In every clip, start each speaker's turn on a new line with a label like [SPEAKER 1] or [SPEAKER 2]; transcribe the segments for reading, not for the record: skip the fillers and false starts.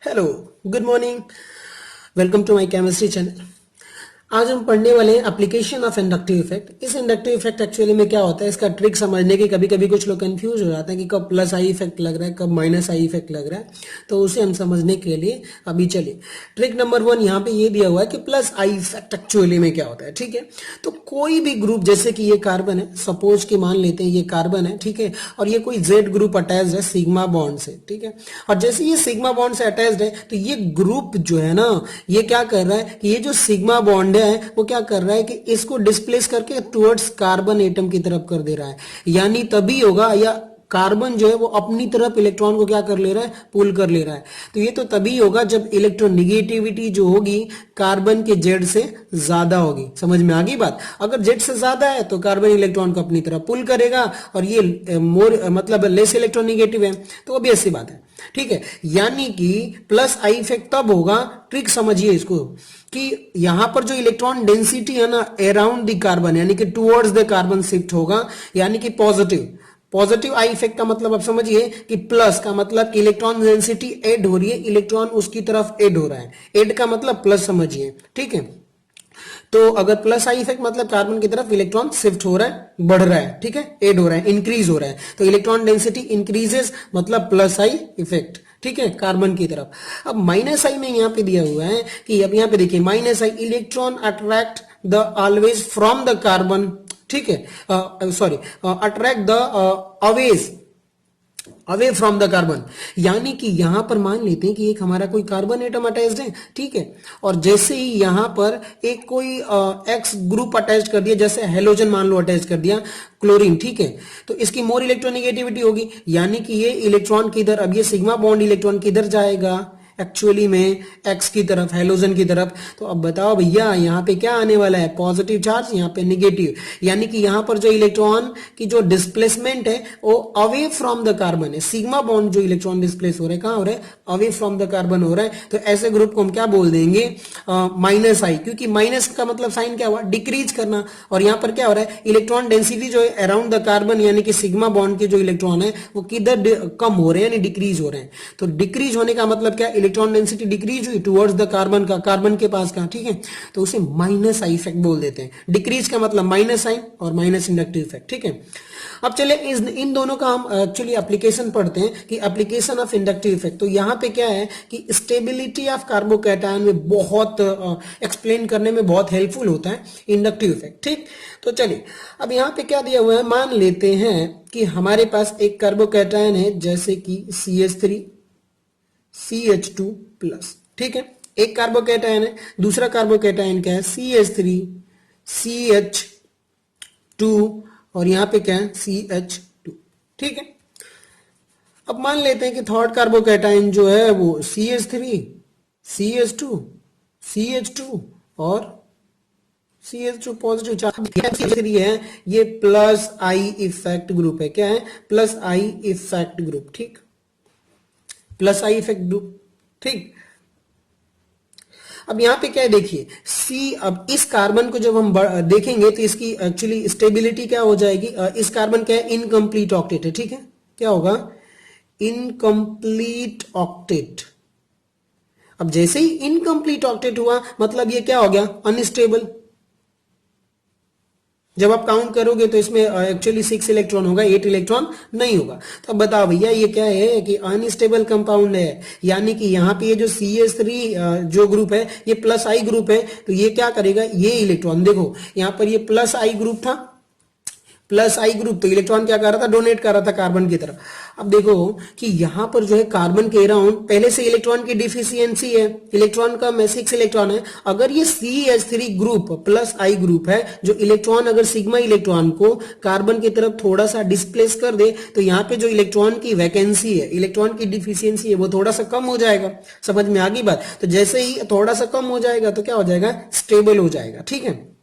[SPEAKER 1] Hello, good morning. Welcome to my chemistry channel. आज हम पढ़ने वाले हैं एप्लीकेशन ऑफ इंडक्टिव इफेक्ट। इस इंडक्टिव इफेक्ट एक्चुअली में क्या होता है, इसका ट्रिक समझने की कभी कभी कुछ लोग कंफ्यूज हो जाते हैं कि कब प्लस आई इफेक्ट लग रहा है, कब माइनस आई इफेक्ट लग रहा है। तो उसे हम समझने के लिए अभी चलिए ट्रिक नंबर 1 यहाँ पे ये दिया हुआ है कि प्लस आई इफेक्ट एक्चुअली में क्या होता है। ठीक है, तो कोई भी ग्रुप, जैसे कि ये कार्बन है, सपोज कि मान लेते हैं ये कार्बन है, ठीक है, और ये कोई जेड ग्रुप अटैच्ड है सिग्मा बॉन्ड से, ठीक है, और जैसे ये सिग्मा बॉन्ड से अटैच्ड है तो ये ग्रुप जो है ना, ये क्या कर रहा है कि ये जो सिग्मा बॉन्ड है वो क्या कर रहा है कि इसको डिस्प्लेस करके टुवर्ड्स कार्बन एटम की तरफ कर दे रहा है। यानी तभी होगा, या कार्बन जो है वो अपनी तरफ इलेक्ट्रॉन को क्या कर ले रहा है, पुल कर ले रहा है। तो ये तो तभी होगा जब इलेक्ट्रोनिगेटिविटी जो होगी कार्बन के जेड से ज्यादा होगी। समझ में आ गई बात? अगर जेड से ज्यादा है तो कार्बन इलेक्ट्रॉन को अपनी तरफ पुल करेगा, और ये मोर मतलब लेस इलेक्ट्रोनिगेटिव है, तो ऑब्वियस सी बात है। ठीक है, यानी कि प्लस आई इफेक्ट तब होगा, ट्रिक समझिए इसको, कि यहां पर जो इलेक्ट्रॉन डेंसिटी है ना अराउंड द कार्बन, यानी कि टुवर्ड्स द कार्बन शिफ्ट होगा, यानी कि पॉजिटिव। पॉजिटिव आई इफेक्ट का मतलब आप समझिए कि प्लस का मतलब कि इलेक्ट्रॉन डेंसिटी ऐड हो रही है, इलेक्ट्रॉन उसकी तरफ ऐड हो रहा है। ऐड का मतलब प्लस समझिए। ठीक है, तो अगर प्लस आई इफेक्ट मतलब कार्बन की तरफ इलेक्ट्रॉन शिफ्ट हो रहा है, बढ़ रहा है, ठीक है, ऐड हो रहा है, इंक्रीज हो रहा है, तो इलेक्ट्रॉन डेंसिटी इंक्रीजेस मतलब प्लस आई इफेक्ट। ठीक है, कार्बन की तरफ। अब माइनस आई में यहां पे दिया हुआ है कि अब यहां पे देखिए minus I, electron attract the always from the carbon, ठीक है, sorry, attract the Awez away from the carbon. यानी कि यहां पर मान लेते हैं कि एक हमारा कोई कार्बन एटम अटैच्ड है, ठीक है, और जैसे ही यहां पर एक कोई एक्स ग्रुप अटैच कर दिया, जैसे हेलोजन मान लो अटैच कर दिया, क्लोरीन, ठीक है, तो इसकी मोर इलेक्ट्रोनिगेटिविटी होगी, यानी कि ये इलेक्ट्रॉन किधर, अब ये सिग्मा बॉन्ड इलेक्ट्रॉन किधर जाएगा, एक्चुअली में एक्स की तरफ, हेलोजन की तरफ। तो अब बताओ भैया यहाँ पे क्या आने वाला है, पॉजिटिव चार्ज, यहाँ पे निगेटिव, यानी कि यहाँ पर जो इलेक्ट्रॉन की जो डिस्प्लेसमेंट है वो अवे फ्रॉम द कार्बन है। सिग्मा बॉन्ड जो इलेक्ट्रॉन डिस्प्लेस हो रहा है कहां हो रहा है, अवे फ्रॉम द कार्बन हो रहा है। तो ऐसे ग्रुप को हम क्या बोल देंगे, माइनस आई, क्योंकि माइनस का मतलब साइन क्या हुआ, डिक्रीज करना, और यहाँ पर क्या हो रहा है, इलेक्ट्रॉन डेंसिटी जो है अराउंड द कार्बन, यानी कि सिग्मा बॉन्ड के जो इलेक्ट्रॉन है वो किधर कम हो रहे हैं, यानी डिक्रीज हो रहे हैं। तो डिक्रीज होने का मतलब क्या, इलेक्ट्रॉन डेंसिटी डिक्रीज हुई टुवर्ड्स द कार्बन का, कार्बन के पास का, ठीक है, तो उसे माइनस आई इफेक्ट बोल देते हैं। डिक्रीज का मतलब माइनस साइन और माइनस इंडक्टिव इफेक्ट। ठीक है, अब चले इन दोनों का हम एक्चुअली एप्लीकेशन पढ़ते हैं कि एप्लीकेशन ऑफ इंडक्टिव इफेक्ट। तो यहां पे क्या है कि स्टेबिलिटी ऑफ कार्बोकैटायन में बहुत एक्सप्लेन करने में बहुत हेल्पफुल होता है इंडक्टिव इफेक्ट। ठीक, तो चलिए अब यहां पे क्या दिया हुआ है, मान लेते हैं कि हमारे पास एक कार्बोकैटायन है, जैसे कि CH3 CH2 प्लस, ठीक है, एक कार्बोकैटायन है। दूसरा कार्बोकैटायन क्या है, CH3 CH2, और यहां पे क्या है, CH2। ठीक है, अब मान लेते हैं कि थर्ड कार्बोकैटायन जो है वो CH3 CH2 CH2 और CH2 पॉजिटिव चार्ज है, ये प्लस आई इफेक्ट ग्रुप है। क्या है, प्लस आई इफेक्ट ग्रुप। ठीक, प्लस आई इफेक्ट ग्रुप। ठीक, अब यहां पे क्या है देखिए, सी, अब इस कार्बन को जब हम देखेंगे तो इसकी एक्चुअली स्टेबिलिटी क्या हो जाएगी, इस कार्बन क्या है, इनकम्प्लीट ऑक्टेट है। ठीक है, क्या होगा, इनकम्प्लीट ऑक्टेट। अब जैसे ही इनकम्प्लीट ऑक्टेट हुआ मतलब ये क्या हो गया, अनस्टेबल। जब आप काउंट करोगे तो इसमें एक्चुअली 6 इलेक्ट्रॉन होगा, 8 इलेक्ट्रॉन नहीं होगा। तो अब बताओ भैया ये क्या है कि अनस्टेबल कंपाउंड है, यानी कि यहाँ पे ये जो CH3 जो ग्रुप है ये प्लस आई ग्रुप है, तो ये क्या करेगा, ये इलेक्ट्रॉन देखो यहाँ पर ये प्लस आई ग्रुप था, प्लस आई ग्रुप, तो इलेक्ट्रॉन क्या कर रहा था, डोनेट कर रहा था कार्बन की तरफ। अब देखो कि यहां पर जो है कार्बन के अराउंड पहले से इलेक्ट्रॉन की डिफिशियंसी है, इलेक्ट्रॉन का में 6 इलेक्ट्रॉन है। अगर ये CH3 group plus I group है, जो इलेक्ट्रॉन अगर सिग्मा इलेक्ट्रॉन को कार्बन की तरफ थोड़ा सा डिस्प्लेस कर दे, तो यहाँ पे जो इलेक्ट्रॉन की वैकेंसी है, इलेक्ट्रॉन की डिफिशियंसी है, वो थोड़ा सा कम हो जाएगा। समझ में आ गई बात? तो जैसे ही थोड़ा सा कम हो जाएगा तो क्या हो जाएगा, स्टेबल हो जाएगा। ठीक है,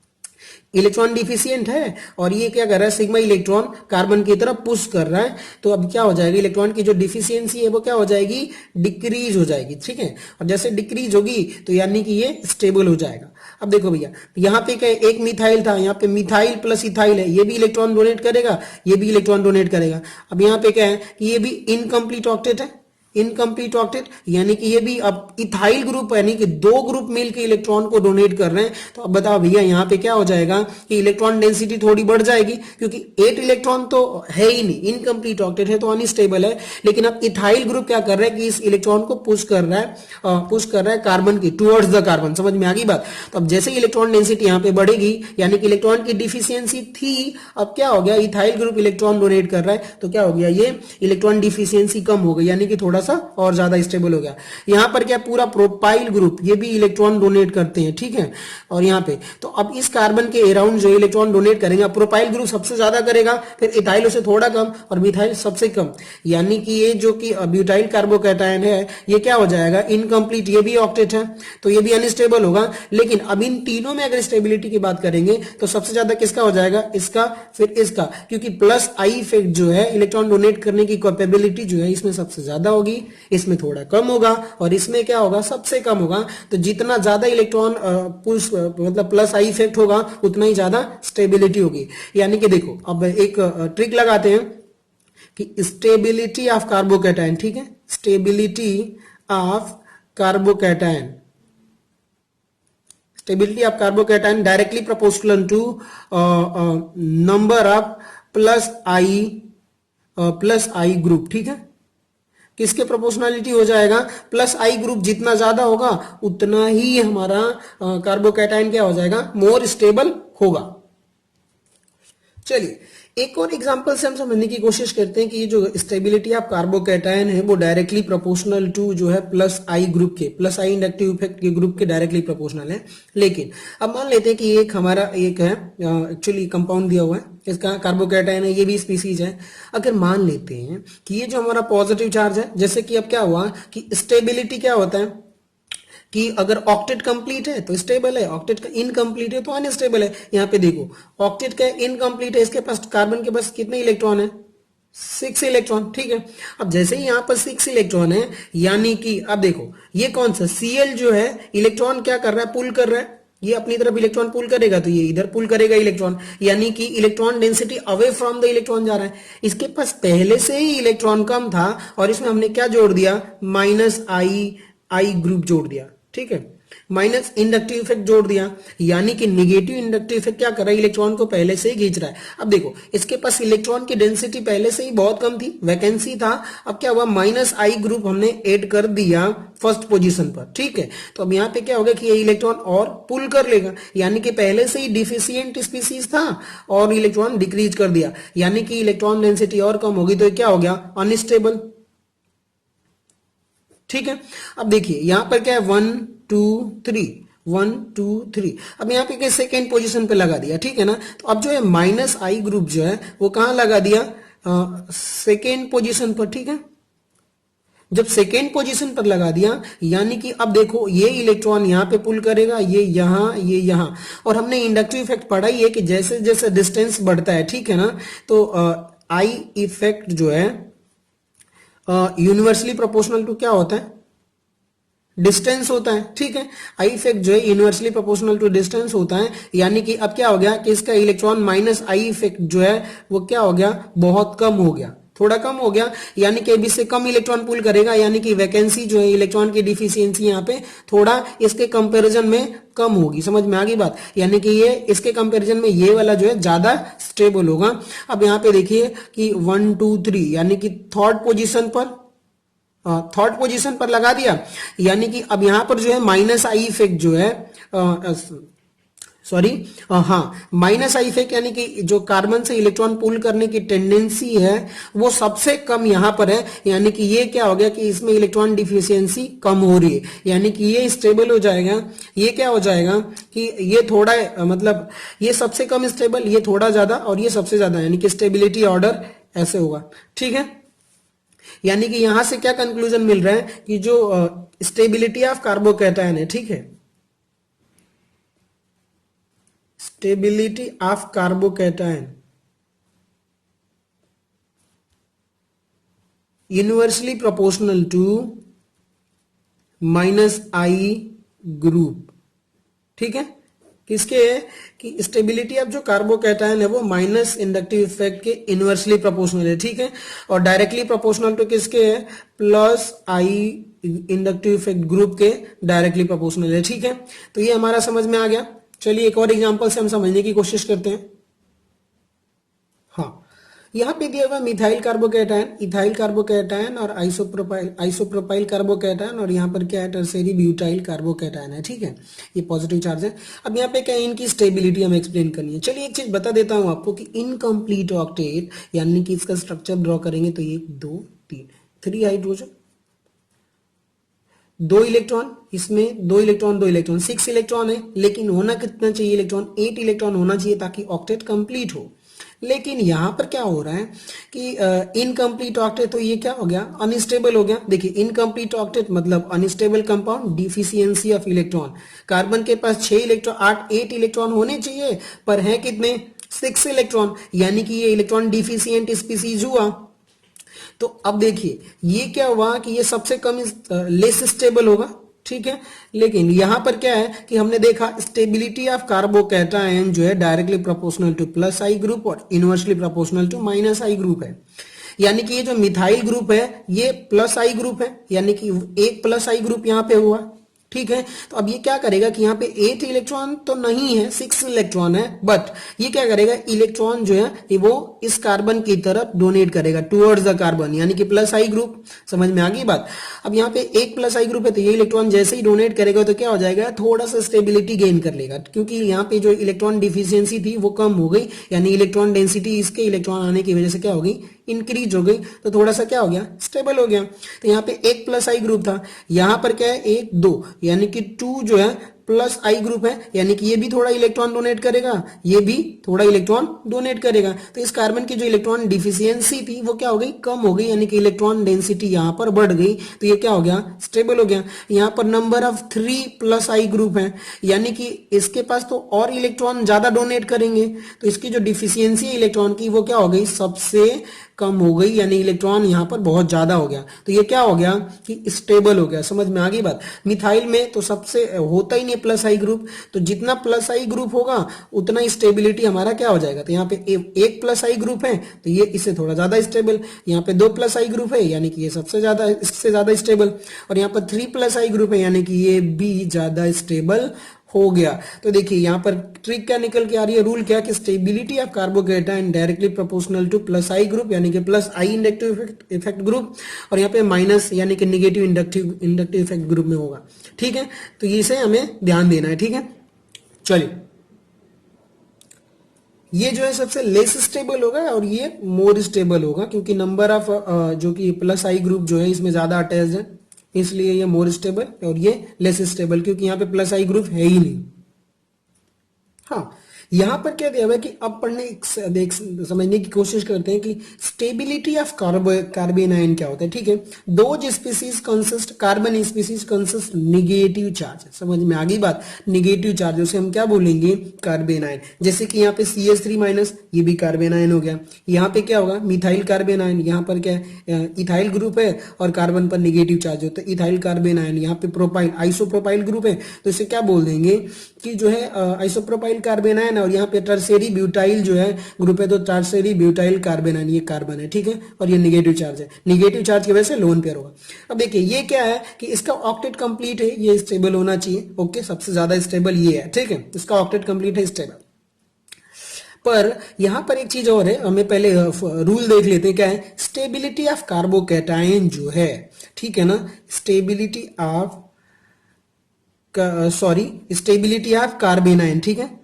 [SPEAKER 1] इलेक्ट्रॉन डिफिशियंट है और ये क्या कर रहा है, सिग्मा इलेक्ट्रॉन कार्बन की तरफ पुश कर रहा है, तो अब क्या हो जाएगा, इलेक्ट्रॉन की जो डिफिशियंसी है वो क्या हो जाएगी, डिक्रीज हो जाएगी। ठीक है, और जैसे डिक्रीज होगी तो यानी कि ये स्टेबल हो जाएगा। अब देखो भैया यहाँ पे क्या है, एक मिथाइल था, यहाँ पे मिथाइल प्लस इथाइल है, ये भी इलेक्ट्रॉन डोनेट करेगा, ये भी इलेक्ट्रॉन डोनेट करेगा। अब यहाँ पे क्या है कि ये भी इनकम्प्लीट ऑक्टेट है, इनकम्प्लीट ऑक्टेट, यानी कि ये भी अब इथाइल ग्रुप यानी कि दो ग्रुप मिलकर इलेक्ट्रॉन को डोनेट कर रहे हैं। तो अब बताओ भैया यहाँ पे क्या हो जाएगा कि इलेक्ट्रॉन डेंसिटी थोड़ी बढ़ जाएगी, क्योंकि 8 इलेक्ट्रॉन तो है ही नहीं, इनकम्प्लीट ऑक्टेट है तो अनस्टेबल है। लेकिन अब इथाइल ग्रुप क्या कर रहा है कि इस इलेक्ट्रॉन को पुश कर रहा है कार्बन की टुवर्ड्स द कार्बन। समझ में आ गई बात। तो अब जैसे इलेक्ट्रॉन डेंसिटी यहाँ पे बढ़ेगी, यानी कि इलेक्ट्रॉन की डिफिशियंसी थी, अब क्या हो गया, इथाइल ग्रुप इलेक्ट्रॉन डोनेट कर रहा है, तो क्या हो गया, ये इलेक्ट्रॉन डिफिशियंसी कम हो गई, यानी कि थोड़ा सा और ज्यादा स्टेबल हो गया। यहां पर क्या, पूरा प्रोपाइल ग्रुप ये भी इलेक्ट्रॉन डोनेट करते हैं, ठीक है। और यहाँ पे तो अब इस कार्बन के अराउंड जो इलेक्ट्रॉन डोनेट करेंगे, प्रोपाइल ग्रुप सबसे ज्यादा करेगा, फिर इथाइल से थोड़ा कम और मिथाइल सबसे कम, यानी कि ये जो कि ब्यूटाइल कार्बोकैटायन है ये क्या हो जाएगा, इनकम्प्लीट, ये भी ऑक्टेट है तो ये भी अनस्टेबल होगा। लेकिन अब इन तीनों में अगर स्टेबिलिटी की बात करेंगे तो सबसे ज्यादा किसका हो जाएगा, इसका, फिर इसका, क्योंकि प्लस आई इफेक्ट जो है इलेक्ट्रॉन डोनेट करने की कैपेबिलिटी जो है इसमें सबसे ज्यादा होगी, इसमें थोड़ा कम होगा और इसमें क्या होगा, सबसे कम होगा। तो जितना ज्यादा इलेक्ट्रॉन पुश मतलब प्लस आई इफेक्ट होगा उतना ही ज्यादा स्टेबिलिटी होगी। यानी कि देखो अब एक ट्रिक लगाते हैं कि स्टेबिलिटी ऑफ कार्बोकैटायन, ठीक है, stability of carbocation, stability of carbocation directly proportional to number of plus I group, ठीक है। किसके प्रोपोर्शनलिटी हो जाएगा, प्लस आई ग्रुप जितना ज्यादा होगा उतना ही हमारा कार्बोकैटायन क्या हो जाएगा, मोर स्टेबल होगा। चलिए एक और एग्जांपल से हम समझने की कोशिश करते हैं कि ये जो स्टेबिलिटी ऑफ कार्बोकैटायन है वो डायरेक्टली प्रोपोर्शनल टू जो है प्लस आई ग्रुप के, प्लस आई इंडक्टिव इफेक्ट के ग्रुप के डायरेक्टली प्रोपोर्शनल है। लेकिन अब मान लेते हैं कि एक हमारा एक है एक्चुअली कंपाउंड दिया हुआ है, इसका कार्बोकैटायन है, ये भी स्पीसीज है। अगर मान लेते हैं कि ये जो हमारा पॉजिटिव चार्ज है, जैसे कि अब क्या हुआ कि स्टेबिलिटी क्या होता है कि अगर ऑक्टेट कंप्लीट है तो स्टेबल है, ऑक्टेट का इनकम्प्लीट है तो अनस्टेबल है। यहाँ पे देखो ऑक्टेट का इनकम्प्लीट है, इसके पास कार्बन के पास कितने इलेक्ट्रॉन है, 6 इलेक्ट्रॉन, ठीक है। अब जैसे ही यहाँ पर 6 इलेक्ट्रॉन है, यानी कि अब देखो ये कौन सा Cl जो है इलेक्ट्रॉन क्या कर रहा है, पुल कर रहा है, ये अपनी तरफ इलेक्ट्रॉन पुल करेगा तो ये इधर पुल करेगा इलेक्ट्रॉन, यानी कि electron density away from the electron जा रहा है। इसके पास पहले से ही इलेक्ट्रॉन कम था और इसमें हमने क्या जोड़ दिया, माइनस आई ग्रुप जोड़ दिया, ठीक है, माइनस इंडक्टिव इफेक्ट जोड़ दिया, यानी कि निगेटिव इंडक्टिव इफेक्ट क्या कर रहा है, इलेक्ट्रॉन को पहले से ही खींच रहा है। अब देखो इसके पास इलेक्ट्रॉन की डेंसिटी पहले से ही बहुत कम थी, वैकेंसी था, अब क्या हुआ, माइनस आई ग्रुप हमने ऐड कर दिया फर्स्ट पोजीशन पर, ठीक है। तो अब यहाँ पे क्या होगा कि ये इलेक्ट्रॉन और पुल कर लेगा, यानी कि पहले से ही डिफिशियंट स्पीसीज था और इलेक्ट्रॉन डिक्रीज कर दिया, यानी कि इलेक्ट्रॉन डेंसिटी और कम होगी तो क्या हो गया, अनस्टेबल, ठीक है। अब देखिए यहां पर क्या है, 1 2 3 1 2 3, अब यहाँ पे सेकेंड पोजीशन पे लगा दिया, ठीक है ना। तो अब जो है माइनस आई ग्रुप जो है वो कहां लगा दिया, सेकेंड पोजीशन पर, ठीक है। जब सेकेंड पोजीशन पर लगा दिया, यानी कि अब देखो ये इलेक्ट्रॉन यहाँ पे पुल करेगा, ये यहाँ, और हमने इंडक्टिव इफेक्ट पढ़ा ही है कि जैसे जैसे डिस्टेंस बढ़ता है, ठीक है ना, तो आई इफेक्ट जो है यूनिवर्सली प्रोपोर्शनल टू क्या होता है, डिस्टेंस होता है, ठीक है। आई इफेक्ट जो है यूनिवर्सली प्रोपोर्शनल टू डिस्टेंस होता है, यानी कि अब क्या हो गया कि इसका इलेक्ट्रॉन माइनस आई इफेक्ट जो है वो क्या हो गया, बहुत कम हो गया, थोड़ा कम हो गया, यानी कि अब इससे कम इलेक्ट्रॉन पुल करेगा, यानी कि वैकेंसी जो है इलेक्ट्रॉन की डिफिशियंसी यहाँ पे थोड़ा इसके कंपैरिजन में कम होगी। समझ में आ गई बात, यानी कि ये इसके कंपैरिजन में ये वाला जो है ज्यादा स्टेबल होगा। अब यहाँ पे देखिए कि 1 2 3, यानी कि थर्ड पोजीशन पर लगा दिया, यानी कि अब यहां पर जो है माइनस आई इफेक्ट जो है माइनस आई इफेक्ट, यानी कि जो कार्बन से इलेक्ट्रॉन पुल करने की टेंडेंसी है वो सबसे कम यहां पर है, यानी कि ये क्या हो गया कि इसमें इलेक्ट्रॉन डिफिशियंसी कम हो रही है, यानी कि ये स्टेबल हो जाएगा। ये क्या हो जाएगा कि ये थोड़ा मतलब ये सबसे कम स्टेबल, ये थोड़ा ज्यादा और ये सबसे ज्यादा, यानी कि स्टेबिलिटी ऑर्डर ऐसे होगा, ठीक है। यानी कि यहां से क्या कंक्लूजन मिल रहा है कि जो स्टेबिलिटी ऑफ कार्बोकैटायन है, ठीक है, stability of carbocation universally proportional to minus I group, ठीक है, किसके है कि स्टेबिलिटी ऑफ जो कार्बोकैटायन है वो माइनस इंडक्टिव इफेक्ट के इनवर्सली प्रोपोर्शनल है, ठीक है। और डायरेक्टली प्रोपोर्शनल टू किसके है, प्लस आई इंडक्टिव इफेक्ट ग्रुप के डायरेक्टली प्रोपोर्शनल है, ठीक है। तो ये हमारा समझ में आ गया। चलिए एक और एग्जांपल से हम समझने की कोशिश करते हैं। हाँ, यहाँ पे दिया हुआ मिथाइल कार्बोकैटायन, इथाइल कार्बोकैटायन और आइसोप्रोपाइल कार्बोकैटायन, और यहाँ पर क्या है, टर्शियरी ब्यूटाइल कार्बोकैटायन है, ठीक है। ये पॉजिटिव चार्ज है। अब यहाँ पे क्या है, इनकी स्टेबिलिटी हमें एक्सप्लेन करनी है। चलिए एक चीज बता देता हूँ आपको कि इनकम्प्लीट ऑक्टेट यानी कि इसका स्ट्रक्चर ड्रॉ करेंगे तो 1 2 3 3 हाइड्रोजन, 2 इलेक्ट्रॉन, इसमें 2 इलेक्ट्रॉन 2 इलेक्ट्रॉन 6 इलेक्ट्रॉन है, लेकिन होना कितना चाहिए इलेक्ट्रॉन, 8 इलेक्ट्रॉन होना चाहिए ताकि ऑक्टेट कंप्लीट हो। लेकिन यहां पर क्या हो रहा है कि इनकम्प्लीट ऑक्टेट, तो ये क्या हो गया, अनस्टेबल हो गया। देखिए इनकम्प्लीट ऑक्टेट मतलब unstable compound, deficiency of electron. Carbon के पास 6 इलेक्ट्रॉन 8 इलेक्ट्रॉन होने चाहिए, पर है कितने, 6 इलेक्ट्रॉन, यानी कि ये इलेक्ट्रॉन डिफिशियंट स्पीसीज हुआ। तो अब देखिए ये क्या हुआ कि ये सबसे कम लेस स्टेबल होगा, ठीक है। लेकिन यहां पर क्या है कि हमने देखा स्टेबिलिटी ऑफ कार्बोकैटायन जो है directly proportional to plus I group और inversely proportional to minus I group है। यानी कि ये जो मिथाइल ग्रुप है ये प्लस आई ग्रुप है, यानी कि एक प्लस आई ग्रुप यहां पे हुआ, ठीक है। तो अब ये क्या करेगा कि यहाँ पे 8 इलेक्ट्रॉन तो नहीं है, 6 इलेक्ट्रॉन है, बट ये क्या करेगा, इलेक्ट्रॉन जो है वो इस कार्बन की तरफ डोनेट करेगा टुवर्ड्स द कार्बन, यानी कि प्लस आई ग्रुप। समझ में आ गई बात। अब यहाँ पे एक प्लस आई ग्रुप है, तो ये इलेक्ट्रॉन जैसे ही डोनेट करेगा तो क्या हो जाएगा, थोड़ा सा स्टेबिलिटी गेन कर लेगा, क्योंकि यहाँ पे जो इलेक्ट्रॉन डिफिशियंसी थी वो कम हो गई, यानी इलेक्ट्रॉन डेंसिटी इसके इलेक्ट्रॉन आने की वजह से क्या हो गई, इंक्रीज हो गई, तो थोड़ा सा क्या हो गया, स्टेबल हो गया। तो यहाँ पे एक प्लस आई ग्रुप था, यहां पर क्या है, 1 2, यानी कि 2 जो है प्लस आई ग्रुप है, यानी कि ये भी थोड़ा इलेक्ट्रॉन डोनेट करेगा, ये भी थोड़ा इलेक्ट्रॉन डोनेट करेगा। तो इस कार्बन की जो इलेक्ट्रॉन डिफिशियंसी थी वो क्या हो गई, कम हो गई, यानी कि इलेक्ट्रॉन डेंसिटी यहां पर बढ़ गई, तो ये क्या हो गया, स्टेबल हो गया। यहां पर number of 3 plus I group है, यानी कि इसके पास तो और इलेक्ट्रॉन ज्यादा डोनेट करेंगे, तो इसकी जो डिफिशियंसी है इलेक्ट्रॉन की वो क्या हो गई, सबसे कम हो गई, यानी इलेक्ट्रॉन यहां पर बहुत ज्यादा हो गया। तो ये क्या हो गया कि स्टेबल हो गया। समझ में आ गई बात। मिथाइल में तो सबसे होता ही नहीं प्लस आई ग्रुप, तो जितना प्लस आई ग्रुप होगा उतना स्टेबिलिटी हमारा क्या हो जाएगा। तो यहाँ पे एक प्लस आई ग्रुप है तो ये इससे थोड़ा ज्यादा स्टेबल, यहाँ पे 2 प्लस आई ग्रुप है यानी कि ये सबसे ज्यादा, इससे ज्यादा स्टेबल, और यहाँ पर 3 प्लस आई ग्रुप है यानी कि ये भी ज्यादा स्टेबल हो गया। तो देखिए यहां पर ट्रिक क्या निकल के आ रही है, रूल क्या कि stability of carbocation directly proportional to plus I group, यानी कि प्लस आई इंडक्टिव इफेक्ट ग्रुप, और यहाँ पे माइनस यानी कि निगेटिव इंडक्टिव इफेक्ट ग्रुप में होगा, ठीक है। तो इसे हमें ध्यान देना है, ठीक है। चलिए ये जो है सबसे लेस स्टेबल होगा और ये मोर स्टेबल होगा, क्योंकि नंबर ऑफ जो कि प्लस आई ग्रुप जो है इसमें ज्यादा अटैच्ड है, इसलिए ये मोर स्टेबल और ये लेस स्टेबल, क्योंकि यहाँ पे प्लस आई ग्रुप है ही नहीं। हाँ, यहां पर क्या दिया हुआ है कि अब देख समझने की कोशिश करते हैं कि स्टेबिलिटी ऑफ कार्बेनाइन क्या होता है, ठीक है। दो species consist, carbon species consist negative charge. समझ में आ गई बात। निगेटिव चार्ज उसे हम क्या बोलेंगे, कार्बेनाइन। जैसे कि यहाँ पे CH3 माइनस, ये भी कार्बेनाइन हो गया। यहाँ पे क्या होगा, मिथाइल कार्बेनाइन, यहाँ पर क्या है, इथाइल ग्रुप है और कार्बन पर निगेटिव चार्ज होता है, इथाइल कार्बेनाइन। यहाँ पे प्रोपाइल, आइसोप्रोपाइल ग्रुप है, तो इसे क्या बोल देंगे कि जो है आइसोप्रोपाइल कार्बेनाइन, और यहाँ पे टर्शियरी ब्यूटाइल जो है ग्रुप है, तो टर्शियरी ब्यूटाइल कार्बेनाइन, ये कार्बन है, ठीक है। और ये निगेटिव चार्ज है, निगेटिव चार्ज की वजह से लोन पेयर होगा। अब देखिए ये क्या है कि इसका ऑक्टेट कंप्लीट है, ये स्टेबल होना चाहिए, ओके। सबसे ज्यादा स्टेबल ये है, ठीक है, इसका ऑक्टेट कंप्लीट है, स्टेबल। पर यहां पर एक चीज और है, हमें पहले रूल देख लेते हैं क्या है। स्टेबिलिटी ऑफ कार्बोकैटायन जो है, ठीक है ना, स्टेबिलिटी ऑफ स्टेबिलिटी ऑफ कार्बेनाइन, ठीक है।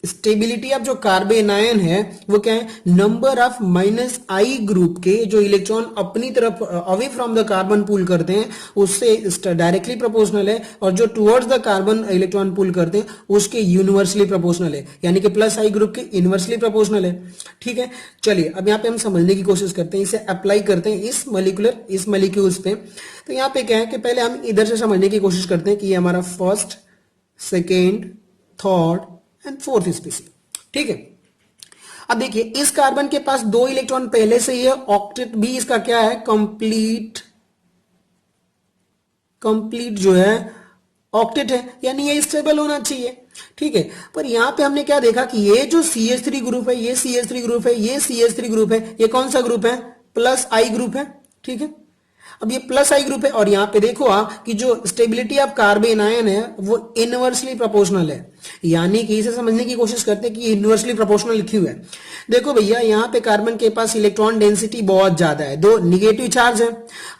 [SPEAKER 1] स्टेबिलिटी ऑफ जो कार्बेनाइन है वो क्या है, number of minus I group के जो इलेक्ट्रॉन अपनी तरफ अवे फ्रॉम द कार्बन पुल करते हैं उससे डायरेक्टली प्रोपोर्शनल है, और जो टुवर्ड्स द कार्बन इलेक्ट्रॉन पुल करते हैं उसके यूनिवर्सली प्रोपोर्शनल है, यानी कि प्लस आई ग्रुप के इनवर्सली प्रोपोर्शनल है, ठीक है। चलिए अब यहाँ पे हम समझने की कोशिश करते हैं, इसे अप्लाई करते हैं इस मॉलिक्यूल्स पे। तो यहाँ पे क्या है कि पहले हम इधर से समझने की कोशिश करते हैं कि ये हमारा first, second, third and fourth species, ठीक है। अब देखिए इस कार्बन के पास 2 इलेक्ट्रॉन पहले से ही है, ऑक्टेट भी इसका क्या है, कंप्लीट जो है ऑक्टेट है, यानी ये स्टेबल होना चाहिए, ठीक है। पर यहाँ पे हमने क्या देखा कि ये जो CH3 ग्रुप है, ये CH3 ग्रुप है, ये CH3 ग्रुप है, ये कौन सा ग्रुप है, प्लस आई ग्रुप है, ठीक है। अब ये प्लस आई ग्रुप है और यहाँ पे देखो कि जो स्टेबिलिटी ऑफ कार्बन आयन है वो इनवर्सली प्रोपोर्शनल है, यानी कि इसे समझने की कोशिश करते हैं कि ये इनवर्सली प्रोपोर्शनल क्यों है। देखो भैया, यहाँ पे कार्बन के पास इलेक्ट्रॉन डेंसिटी बहुत ज्यादा है, दो निगेटिव चार्ज है।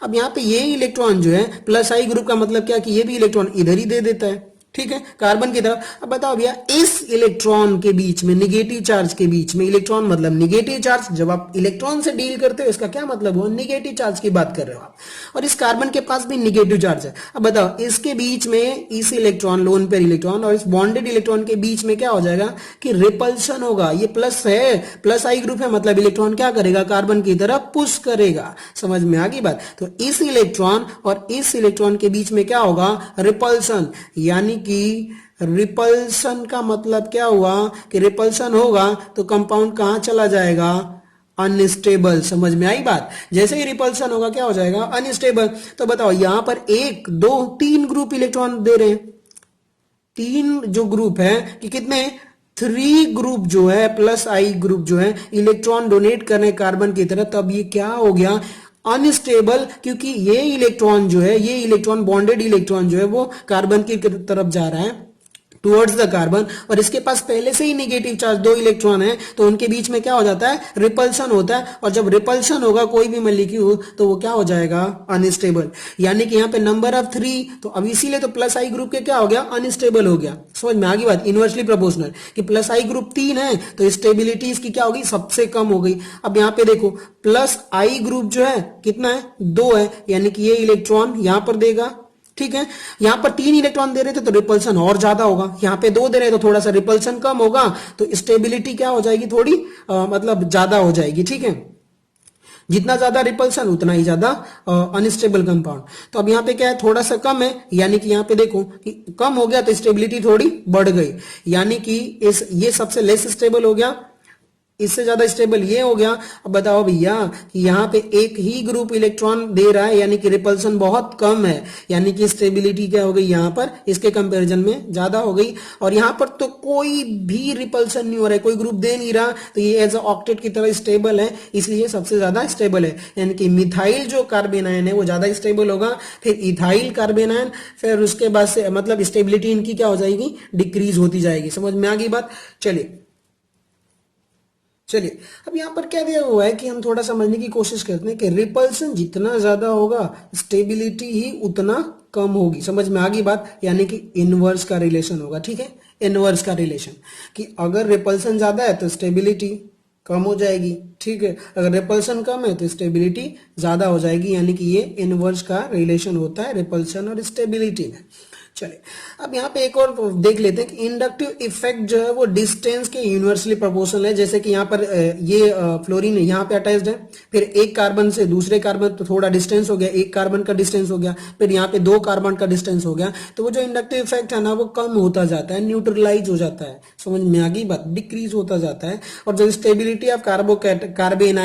[SPEAKER 1] अब यहाँ पे ये इलेक्ट्रॉन जो है प्लस आई ग्रुप का मतलब क्या कि ये भी इलेक्ट्रॉन इधर ही दे देता है, ठीक है, कार्बन की तरफ। अब बताओ भैया, इस इलेक्ट्रॉन के बीच में, निगेटिव चार्ज के बीच में, इलेक्ट्रॉन मतलब निगेटिव चार्ज, जब आप इलेक्ट्रॉन से डील करते हो इसका क्या मतलब हुआ, निगेटिव चार्ज की बात कर रहे हो आप, और इस कार्बन के पास भी निगेटिव चार्ज है। अब बताओ, इसके बीच में इस इलेक्ट्रॉन, लोन पेयर इलेक्ट्रॉन और इस बॉन्डेड इलेक्ट्रॉन के बीच में क्या हो जाएगा कि रिपल्शन होगा। ये प्लस है, प्लस आई ग्रुप है, मतलब इलेक्ट्रॉन क्या करेगा, कार्बन की तरफ पुश करेगा। समझ में आ गई बात। तो इस इलेक्ट्रॉन और इस इलेक्ट्रॉन के बीच में क्या होगा, रिपल्शन, यानी कि रिपल्शन का मतलब क्या हुआ कि रिपल्शन होगा तो कंपाउंड कहां चला जाएगा, अनस्टेबल। समझ में आई बात। जैसे ही रिपल्शन होगा क्या हो जाएगा, अनस्टेबल। तो बताओ, यहां पर 1 2 3 ग्रुप इलेक्ट्रॉन दे रहे हैं, 3 जो ग्रुप है कि कितने, 3 ग्रुप जो है, प्लस आई ग्रुप जो है, इलेक्ट्रॉन डोनेट करने कार्बन की तरफ। तब ये क्या हो गया, अनस्टेबल, क्योंकि ये इलेक्ट्रॉन जो है, ये इलेक्ट्रॉन, बॉन्डेड इलेक्ट्रॉन जो है वो कार्बन की तरफ जा रहा है, टुवर्ड्स द कार्बन, और इसके पास पहले से ही नेगेटिव चार्ज 2 इलेक्ट्रॉन है, तो उनके बीच में क्या हो जाता है, रिपल्शन होता है। और जब रिपल्शन होगा कोई भी मॉलिक्यूल तो वो क्या हो जाएगा, अनस्टेबल। यानी कि यहाँ पे नंबर ऑफ 3, तो अब इसीलिए तो प्लस आई ग्रुप के क्या हो गया, अनस्टेबल हो गया। समझ में आ गई बात। इनवर्सली प्रोपोर्शनल कि प्लस आई ग्रुप 3 है तो स्टेबिलिटी इसकी क्या होगी, सबसे कम हो गई। अब यहाँ पे देखो, प्लस आई ग्रुप जो है कितना है, 2 है, यानी कि ये इलेक्ट्रॉन यहां पर देगा, ठीक है। यहां पर 3 इलेक्ट्रॉन दे रहे थे तो रिपल्सन और ज्यादा होगा, यहां पे 2 दे रहे तो थोड़ा सा रिपल्सन कम होगा, तो स्टेबिलिटी क्या हो जाएगी, थोड़ी मतलब ज्यादा हो जाएगी, ठीक है। जितना ज्यादा रिपल्सन उतना ही ज्यादा अनस्टेबल कंपाउंड। तो अब यहाँ पे क्या है, थोड़ा सा कम है, यानी कि यहाँ पे देखो कि कम हो गया तो स्टेबिलिटी थोड़ी बढ़ गई, यानी कि ये सबसे लेस स्टेबल हो गया, इससे ज्यादा स्टेबल ये हो गया। अब बताओ भैया कि यहाँ पे एक ही ग्रुप इलेक्ट्रॉन दे रहा है, यानी कि रिपल्सन बहुत कम है, यानी कि स्टेबिलिटी क्या हो गई यहाँ पर इसके कंपैरिजन में ज्यादा हो गई। और यहाँ पर तो कोई भी रिपल्सन नहीं हो रहा है, कोई ग्रुप दे नहीं रहा, तो ये एज ऑक्टेट की तरह स्टेबल है, इसलिए सबसे ज्यादा स्टेबल है। यानी कि मिथाइल जो कार्बन आयन है वो ज्यादा स्टेबल होगा, फिर इथाइल कार्बन आयन, फिर उसके बाद से मतलब स्टेबिलिटी इनकी क्या हो जाएगी, डिक्रीज होती जाएगी। समझ में आ गई बात। चलिए अब यहां पर क्या दिया हुआ है कि हम थोड़ा समझने की कोशिश करते हैं कि रिपल्सन जितना ज्यादा होगा स्टेबिलिटी ही उतना कम होगी। समझ में आ गई बात। यानी कि इनवर्स का रिलेशन होगा, ठीक है, इनवर्स का रिलेशन कि अगर रिपल्सन ज्यादा है तो स्टेबिलिटी कम हो जाएगी, ठीक है, अगर रिपल्सन कम है तो स्टेबिलिटी ज्यादा हो जाएगी, यानी कि ये इनवर्स का रिलेशन होता है रिपल्सन और स्टेबिलिटी में। चलिए अब यहाँ पे एक और देख लेते हैं कि इंडक्टिव इफेक्ट जो है वो डिस्टेंस के यूनिवर्सली प्रोपोर्शनल है। जैसे कि यहाँ पर ये फ्लोरीन यहाँ पे अटैच्ड है, फिर एक कार्बन से दूसरे कार्बन तो थोड़ा डिस्टेंस हो गया, एक कार्बन का डिस्टेंस हो गया, फिर यहाँ पे 2 कार्बन का डिस्टेंस हो गया, तो वो जो इंडक्टिव इफेक्ट है ना वो कम होता जाता है, न्यूट्रलाइज हो जाता है। समझ में आ गई बात, डिक्रीज होता जाता है। और जो स्टेबिलिटी ऑफ कार्बन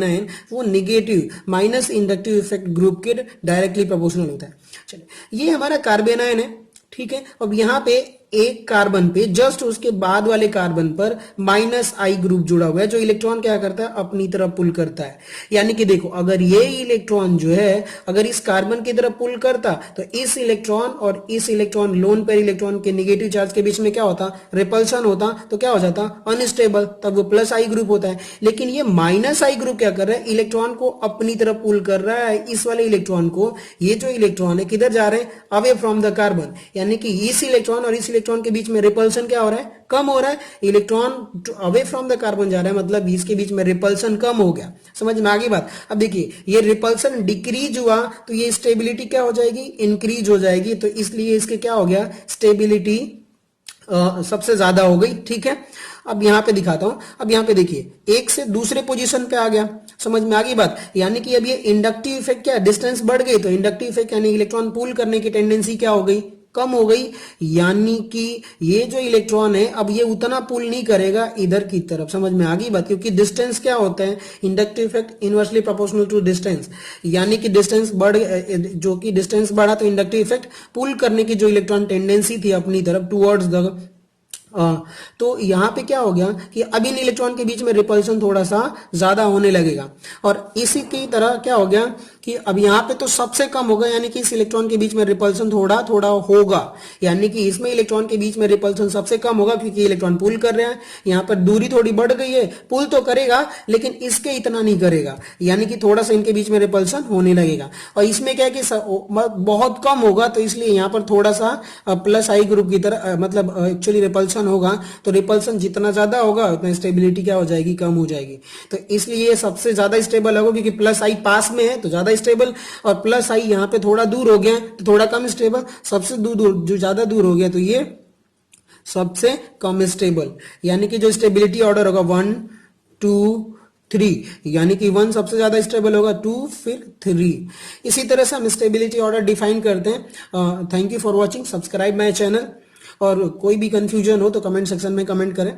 [SPEAKER 1] आयन वो negative minus inductive effect group के डायरेक्टली प्रोपोर्शनल होता है। चलिए ये हमारा कार्बन आयन है, ठीक है। अब यहाँ पे एक कार्बन पे जस्ट उसके बाद वाले कार्बन पर माइनस आई ग्रुप जुड़ा हुआ है, जो इलेक्ट्रॉन क्या करता है, अपनी तरफ पुल करता है। यानी कि देखो अगर ये इलेक्ट्रॉन जो है अगर इस कार्बन की तरफ पुल करता तो इस इलेक्ट्रॉन और इस इलेक्ट्रॉन, लोन पेयर इलेक्ट्रॉन के नेगेटिव चार्ज के बीच में क्या होता, रिपल्सन होता, तो क्या हो जाता, अनस्टेबल, तब वो प्लस आई ग्रुप होता है। लेकिन ये माइनस आई ग्रुप क्या कर रहा है, इलेक्ट्रॉन को अपनी तरफ पुल कर रहा है, इस वाले इलेक्ट्रॉन को। ये जो इलेक्ट्रॉन है किधर जा रहे हैं, अवे फ्रॉम द कार्बन, यानी कि इस इलेक्ट्रॉन और इस इलेक्ट्रॉन के बीच में रिपल्सन क्या हो रहा है, कम हो रहा है। Electron away from the carbon जा रहा है, मतलब इसके बीच में रिपल्सन कम हो गया। समझ में आ गई बात। अब देखिए ये रिपल्सन डिक्रीज हुआ तो ये स्टेबिलिटी क्या हो जाएगी, इंक्रीज हो जाएगी, तो इसलिए इसके क्या हो गया, स्टेबिलिटी सबसे ज्यादा हो गई, ठीक है। अब यहां पे दिखाता हूं। अब यहां पे देखिए एक से दूसरे पोजीशन पे आ गया। समझ में आ गई बात। यानी कि अब ये इंडक्टिव इफेक्ट क्या है, डिस्टेंस बढ़ गई, तो इंडक्टिव इफेक्ट यानी इलेक्ट्रॉन पुल करने की टेंडेंसी क्या हो गई, कम हो गई, यानी कि ये जो इलेक्ट्रॉन है अब ये उतना पुल नहीं करेगा इधर की तरफ। समझ में आ गई बात, क्योंकि डिस्टेंस क्या होता है, inductive effect inversely proportional to distance, यानी कि डिस्टेंस बढ़, जो कि डिस्टेंस बढ़ा तो इंडक्टिव इफेक्ट पुल करने की जो इलेक्ट्रॉन टेंडेंसी थी अपनी तरफ टुवर्ड्स द तो यहां पे क्या हो गया कि अब इन इलेक्ट्रॉन के बीच में रिपल्सन थोड़ा सा ज्यादा होने लगेगा। और इसी की तरह क्या हो गया कि अब यहां पे तो सबसे कम होगा, यानी कि इस इलेक्ट्रॉन के बीच में रिपल्सन थोड़ा थोड़ा होगा, यानी कि इसमें इलेक्ट्रॉन के बीच में रिपल्सन सबसे कम होगा क्योंकि इलेक्ट्रॉन पुल कर रहे हैं। यहां पर दूरी थोड़ी बढ़ गई है, पुल तो करेगा लेकिन इसके इतना नहीं करेगा, यानी कि थोड़ा सा इनके बीच में रिपल्सन होने लगेगा। और इसमें क्या है कि बहुत कम होगा, तो इसलिए यहां पर थोड़ा सा प्लस आई ग्रुप की तरह मतलब एक्चुअली रिपल्सन होगा, तो रिपल्सन जितना ज्यादा होगा उतना स्टेबिलिटी क्या हो जाएगी, कम हो जाएगी। तो इसलिए ये सबसे ज्यादा स्टेबल होगा क्योंकि प्लस आई पास में है तो ज्यादा स्टेबल, और प्लस आई यहाँ पे थोड़ा दूर हो गया तो थोड़ा कम स्टेबल, सबसे दूर जो ज्यादा दूर हो गया तो ये सबसे कम स्टेबल, यानी कि जो स्टेबिलिटी ऑर्डर होगा 1 2 3, यानी कि 1 सबसे ज्यादा स्टेबल होगा, 2 फिर 3। इसी तरह से हम स्टेबिलिटी ऑर्डर डिफाइन करते हैं। Thank you for watching, subscribe my channel, और कोई भी कंफ्यूजन हो तो कमेंट सेक्शन में कमेंट करें।